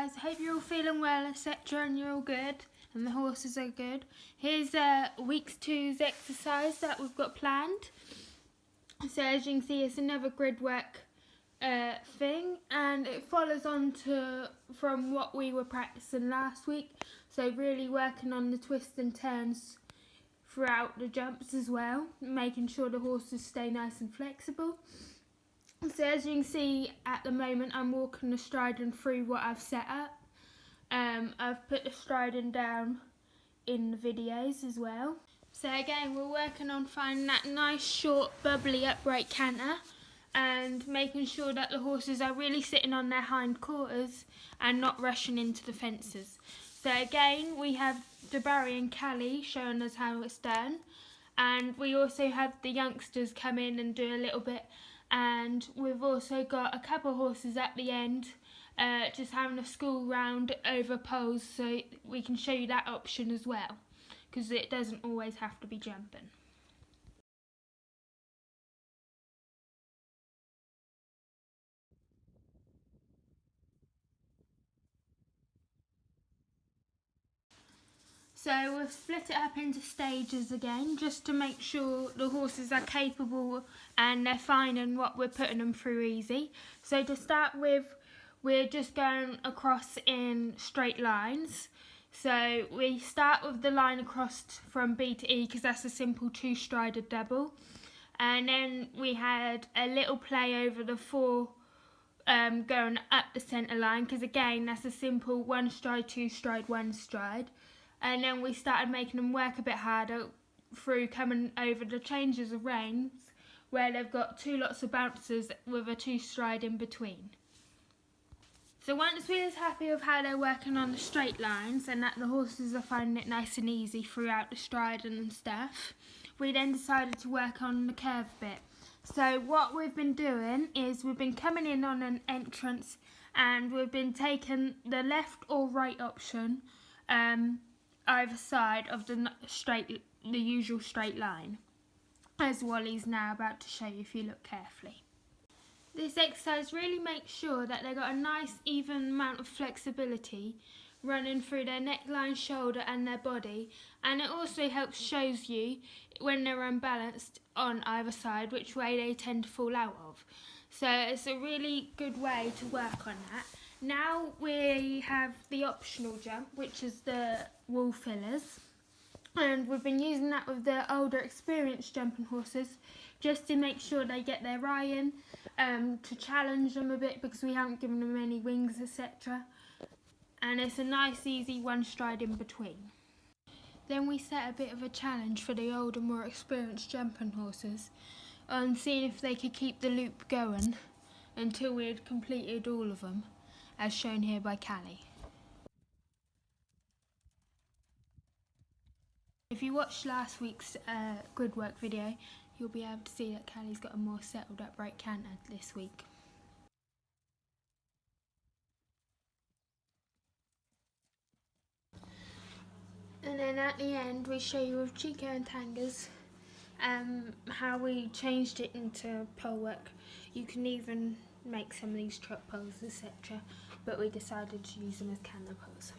guys, hope you're all feeling well, etc, and you're all good and the horses are good. Here's week 2's exercise that we've got planned. So as you can see, it's another grid work thing, and it follows on from what we were practicing last week, so really working on the twists and turns throughout the jumps as well, making sure the horses stay nice and flexible. So as you can see at the moment, I'm walking the striding through what I've set up. I've put the striding down in the videos as well. So again, we're working on finding that nice short bubbly upright canter and making sure that the horses are really sitting on their hind quarters and not rushing into the fences. So again, we have DeBarry and Callie showing us how it's done, and we also have the youngsters come in and do a little bit, and we've also got a couple of horses at the end just having a school round over poles, so we can show you that option as well, because it doesn't always have to be jumping. So we've split it up into stages again, just to make sure the horses are capable and they're finding what we're putting them through easy. So to start with, we're just going across in straight lines. So we start with the line across from B to E, because that's a simple 2-strided double. And then we had a little play over the 4 going up the centre line, because again that's a simple 1 stride, 2 stride, 1 stride. And then we started making them work a bit harder through coming over the changes of reins, where they've got 2 lots of bounces with a 2-stride in between. So once we was happy with how they're working on the straight lines and that the horses are finding it nice and easy throughout the striding and stuff, we then decided to work on the curve bit. So what we've been doing is we've been coming in on an entrance, and we've been taking the left or right option either side of the usual straight line, as Wally's now about to show you if you look carefully. This exercise really makes sure that they've got a nice even amount of flexibility running through their neckline, shoulder and their body, and it also shows you when they're unbalanced on either side which way they tend to fall out of. So it's a really good way to work on that. Now we have the optional jump, which is the wall fillers, and we've been using that with the older experienced jumping horses just to make sure they get their eye in, to challenge them a bit because we haven't given them any wings, etc. And it's a nice easy 1 stride in between. Then we set a bit of a challenge for the older, more experienced jumping horses on seeing if they could keep the loop going until we had completed all of them, as shown here by Callie. If you watched last week's grid work video, you'll be able to see that Callie's got a more settled upright canter this week. And then at the end we show you with Chico and Tangas how we changed it into pole work. You can even make some of these trot poles, etc, but we decided to use them as canter poles.